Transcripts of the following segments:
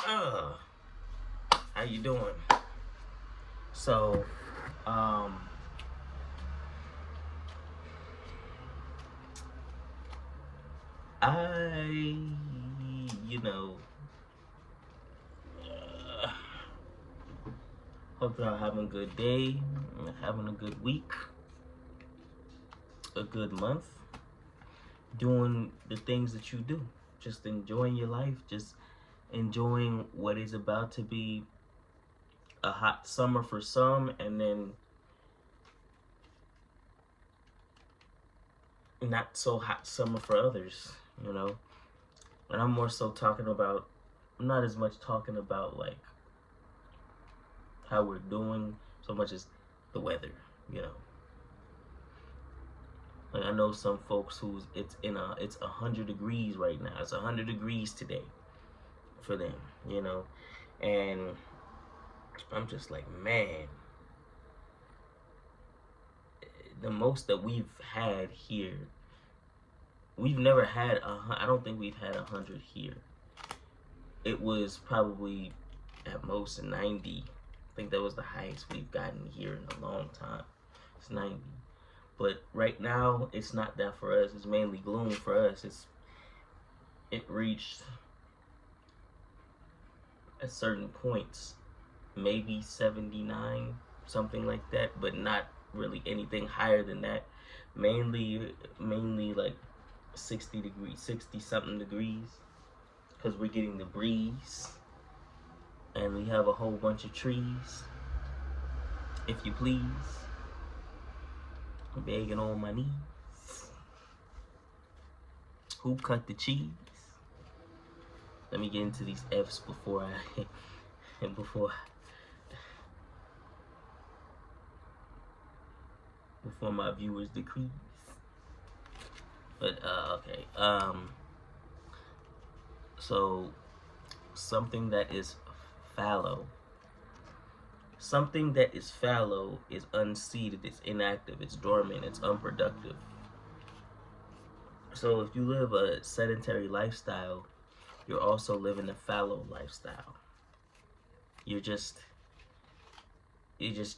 Uh, how you doing? So, um, I, you know, uh, hope y'all having a good day, having a good week, a good month, doing the things that you do, just enjoying your life, just enjoying what is about to be a hot summer for some, and then not so hot summer for others, you know. And I'm more so talking about, I'm not as much talking about like how we're doing so much as the weather, you know. Like I know some folks who's it's 100 degrees right now. It's 100 degrees today for them, you know. And I'm just like, man, the most that we've had here, we've never had I don't think we've had 100 here. It was probably at most 90. I think that was the highest we've gotten here in a long time. It's 90. But right now, it's not that for us. It's mainly gloom for us. It reached at certain points, maybe 79, something like that, but not really anything higher than that. Mainly like 60 degrees, 60 something degrees, because we're getting the breeze, and we have a whole bunch of trees. If you please, I'm begging on my knees. Who cut the cheese? Let me get into these F's before I before my viewers decrease. But okay. So something that is fallow. Something that is fallow is unseated, it's inactive, it's dormant, it's unproductive. So if you live a sedentary lifestyle, you're also living a fallow lifestyle. You're just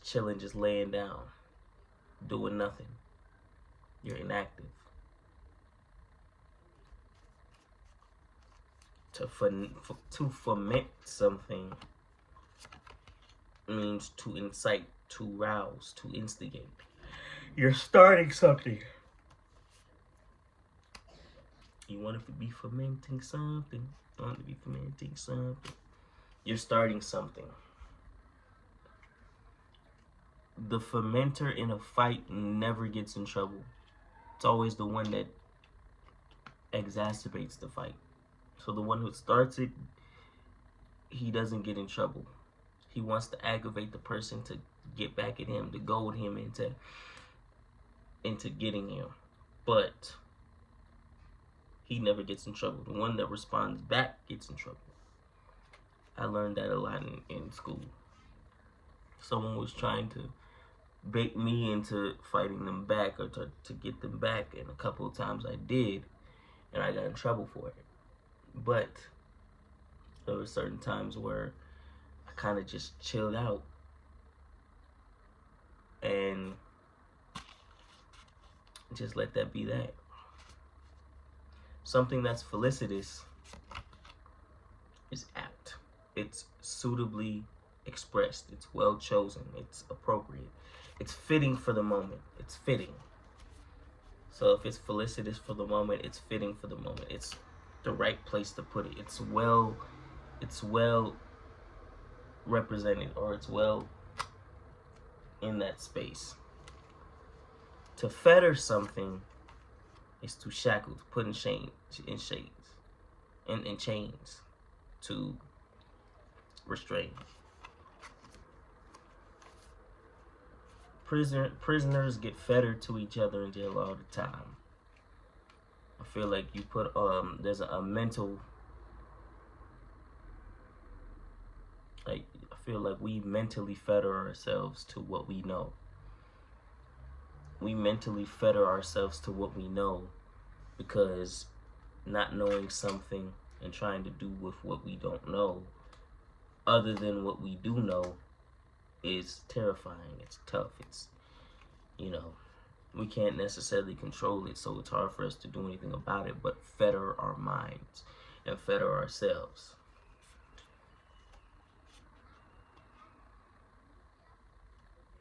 chilling, just laying down, doing nothing. You're inactive. To foment something means to incite, to rouse, to instigate. You're starting something. You want to be fomenting something. You want to be fomenting something. You're starting something. The fermenter in a fight never gets in trouble. It's always the one that exacerbates the fight. So the one who starts it, he doesn't get in trouble. He wants to aggravate the person to get back at him, to goad him into getting him. But he never gets in trouble. The one that responds back gets in trouble. I learned that a lot in school. Someone was trying to bait me into fighting them back or to get them back, and a couple of times I did, and I got in trouble for it. But there were certain times where I kind of just chilled out and just let that be that. Something that's felicitous is apt. It's suitably expressed. It's well chosen. It's appropriate. It's fitting for the moment. It's fitting. So if it's felicitous for the moment, it's fitting for the moment. It's the right place to put it. It's well represented, or it's well in that space. To fetter something is to shackle, to put in chains, in chains, to restrain. Prisoners get fettered to each other in jail all the time. I feel like you put there's a mental, like I feel like we mentally fetter ourselves to what we know. We mentally fetter ourselves to what we know, because not knowing something and trying to do with what we don't know other than what we do know, is terrifying. It's tough. It's, you know, we can't necessarily control it, so it's hard for us to do anything about it but fetter our minds and fetter ourselves.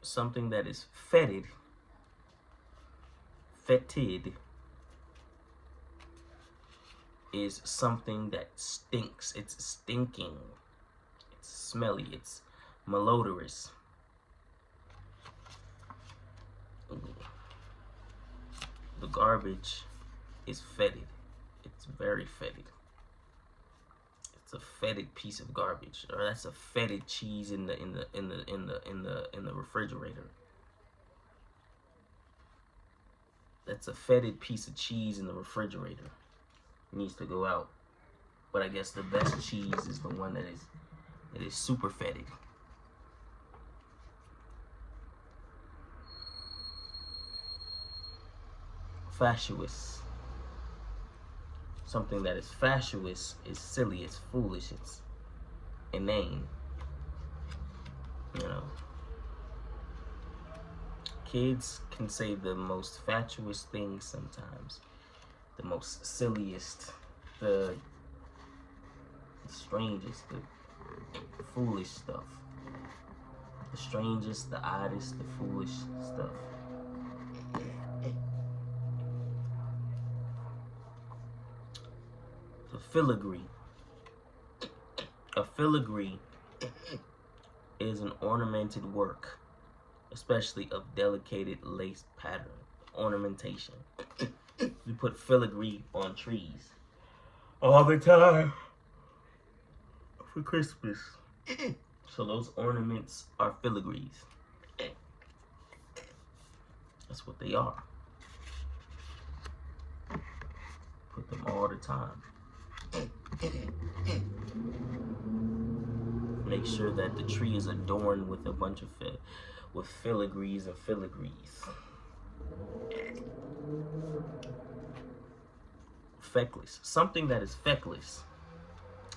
Something that is fetid is something that stinks. It's stinking. It's smelly. It's malodorous. The garbage is fetid. It's very fetid. It's a fetid piece of garbage, or that's a fetid cheese in the refrigerator. That's a fetid piece of cheese in the refrigerator. It needs to go out. But I guess the best cheese is the one that is super fetid. Fatuous. Something that is fatuous is silly, it's foolish, it's inane. You know, kids can say the most fatuous things sometimes, the most silliest, the strangest, the foolish stuff, the strangest, the oddest, the foolish stuff. The filigree. A filigree is an ornamented work, especially of delicate lace pattern, ornamentation. We put filigree on trees all the time for Christmas. So those ornaments are filigrees. That's what they are. Put them all the time. Make sure that the tree is adorned with a bunch of filigrees and filigrees. Feckless. Something that is feckless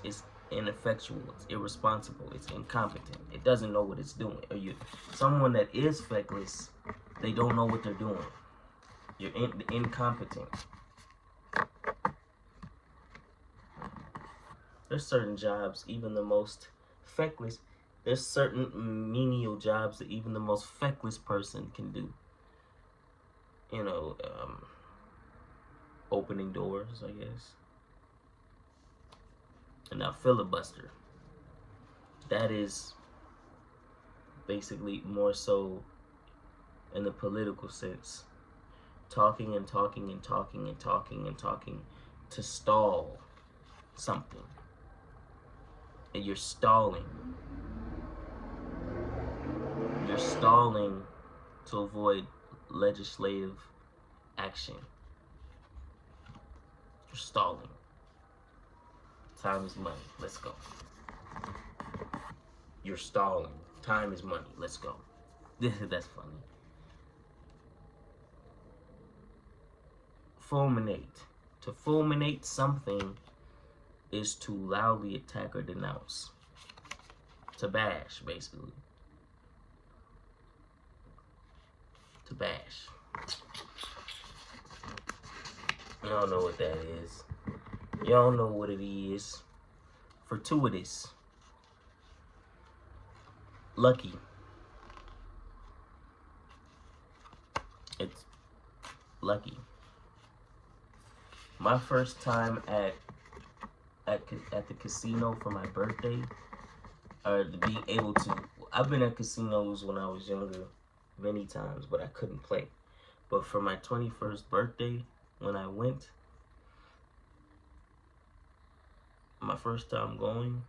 is ineffectual, it's irresponsible, it's incompetent. It doesn't know what it's doing. Someone that is feckless, they don't know what they're doing. You're incompetent. There's certain jobs, even the most feckless, there's certain menial jobs that even the most feckless person can do. You know, opening doors, I guess. And now filibuster. That is basically more so in the political sense. Talking and talking and talking and talking and talking to stall something. And you're stalling. You're stalling to avoid legislative action. You're stalling. Time is money. Let's go. You're stalling. Time is money. Let's go. That's funny. Fulminate. To fulminate something is to loudly attack or denounce. To bash, basically. To bash. Y'all know what that is. Y'all know what it is. Fortuitous. Lucky. It's lucky. My first time at the casino for my birthday, or being able to, I've been at casinos when I was younger many times, but I couldn't play. But for my 21st birthday, when I went, my first time going,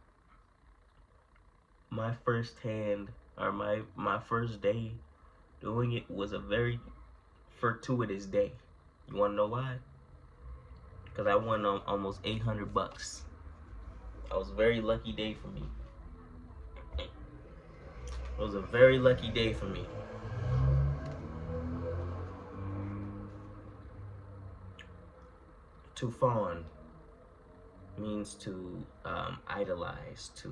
my first hand, or my first day doing it was a very fortuitous day. You wanna know why? Because I won almost $800. It was a very lucky day for me. It was a very lucky day for me. To fawn means to idolize, to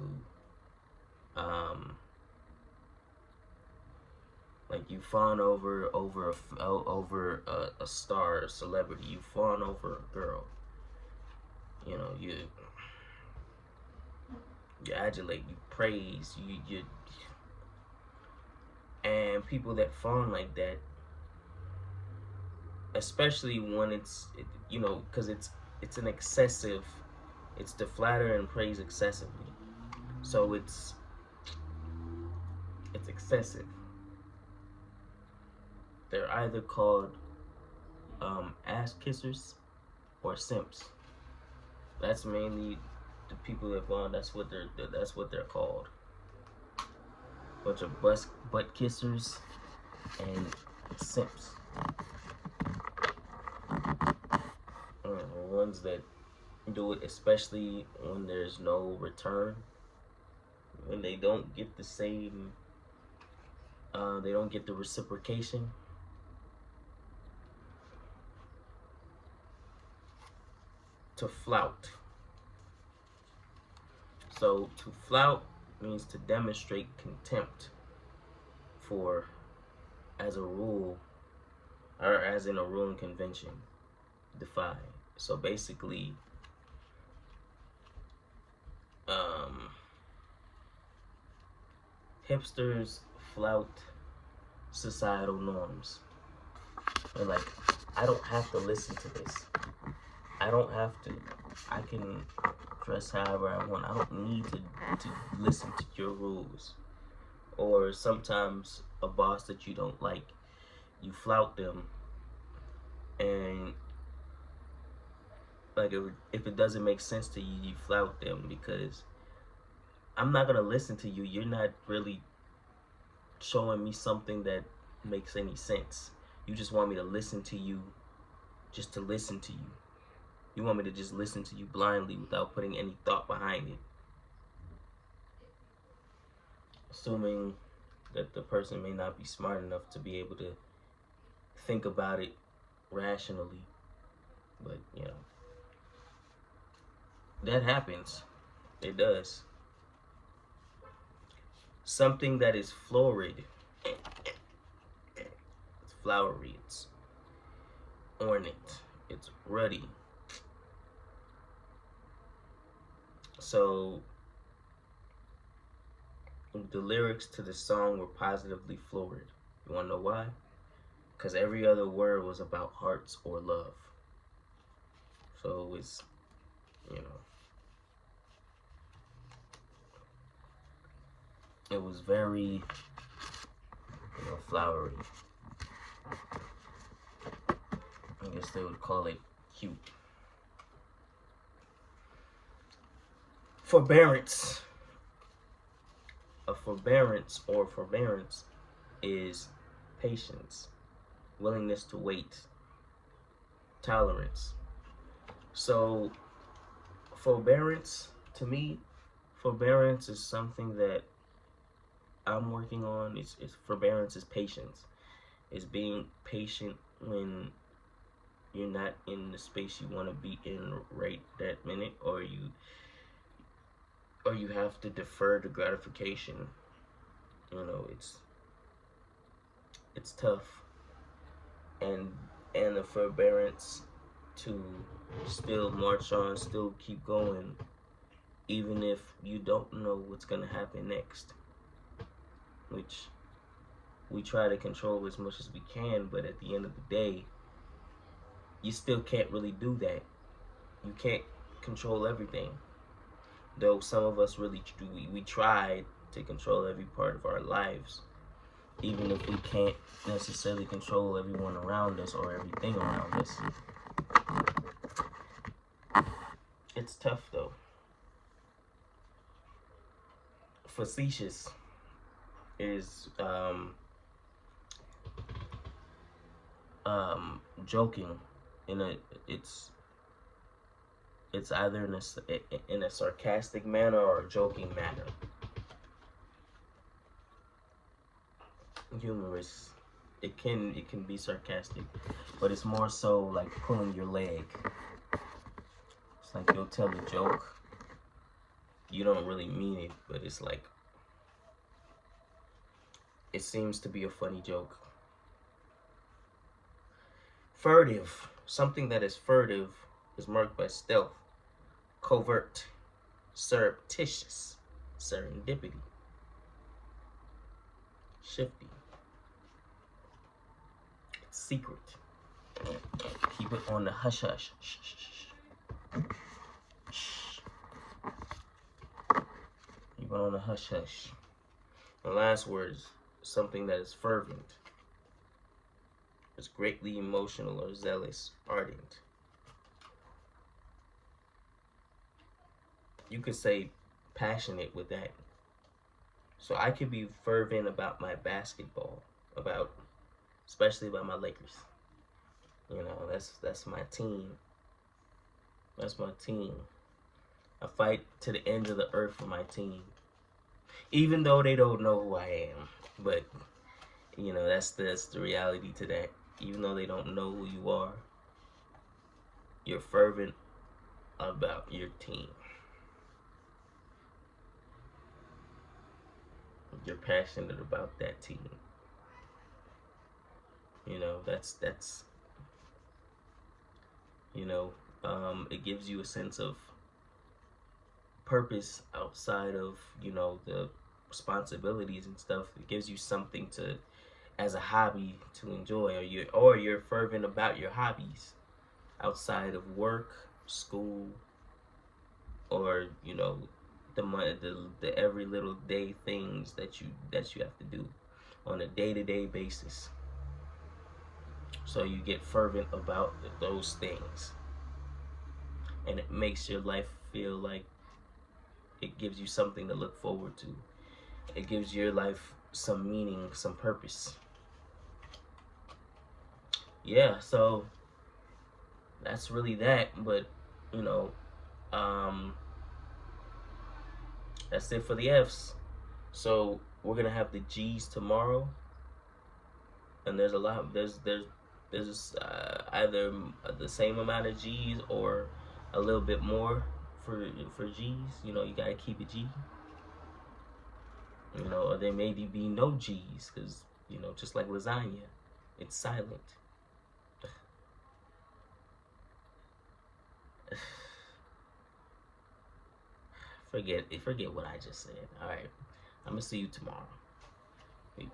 Um, like you fawn over a star, a celebrity. You fawn over a girl. You know, you adulate, you praise, you and people that fawn like that, especially when because it's an excessive, it's to flatter and praise excessively. So it's excessive. They're either called ass kissers or simps. That's mainly the people that fawn. That's what they're called. Bunch of butt kissers and simps. Ones that do it, especially when there's no return, when they don't get the same, they don't get the reciprocation. To flout. So to flout means to demonstrate contempt for, as a rule, or as in a rule and convention, defy. So basically, um, hipsters flout societal norms. And like, I don't have to listen to this. I don't have to. I can dress however I want. I don't need to listen to your rules. Or sometimes a boss that you don't like, you flout them, and like if it doesn't make sense to you, you flout them because I'm not gonna listen to you. You're not really showing me something that makes any sense. You just want me to listen to you, just to listen to you. You want me to just listen to you blindly without putting any thought behind it. Assuming that the person may not be smart enough to be able to think about it rationally. But, that happens. It does. Something that is florid, it's flowery, it's ornate, it's ruddy. So the lyrics to the song were positively florid. You wanna know why? Because every other word was about hearts or love. So it's, it was very, flowery. I guess they would call it cute. Forbearance. A forbearance or forbearance is patience, willingness to wait, tolerance. So, forbearance, to me, forbearance is something that I'm working on. It's forbearance is patience. It's being patient when you're not in the space you want to be in right that minute, or you have to defer the gratification. It's tough, and the forbearance to still march on, still keep going, even if you don't know what's gonna happen next, which we try to control as much as we can, but at the end of the day, you still can't really do that. You can't control everything. Though some of us really we try to control every part of our lives, even if we can't necessarily control everyone around us or everything around us. It's tough though. Facetious is joking in a it's either in a sarcastic manner or a joking manner. Humorous. It can be sarcastic, but it's more so like pulling your leg. It's like you'll tell a joke, you don't really mean it, but it's like it seems to be a funny joke. Furtive. Something that is furtive is marked by stealth, covert, surreptitious, serendipity, shifty, secret. Keep it on the hush hush. Shh, shh, shh. Shh. Keep it on the hush hush. The last word is something that is fervent. It's greatly emotional or zealous, ardent. You could say passionate with that. So I could be fervent about my basketball, about especially about my Lakers. You know, that's my team. That's my team. I fight to the end of the earth for my team. Even though they don't know who I am. But you know, that's the reality to that. Even though they don't know who you are, you're fervent about your team. You're passionate about that team. You know, that's you know, it gives you a sense of purpose outside of, you know, the responsibilities and stuff. It gives you something to, as a hobby, to enjoy, or you're fervent about your hobbies outside of work, school, or you know, the every little day things that you have to do on a day-to-day basis. So you get fervent about those things, and it makes your life feel like it gives you something to look forward to. It gives your life some meaning, some purpose. Yeah, so that's really that. But you know, um, that's it for the F's. So we're gonna have the G's tomorrow, and there's a lot. There's either the same amount of G's or a little bit more for G's. You know, you gotta keep it G. You know, or there maybe be no G's because you know, just like lasagna, it's silent. Forget what I just said. All right, I'm gonna see you tomorrow. Peace.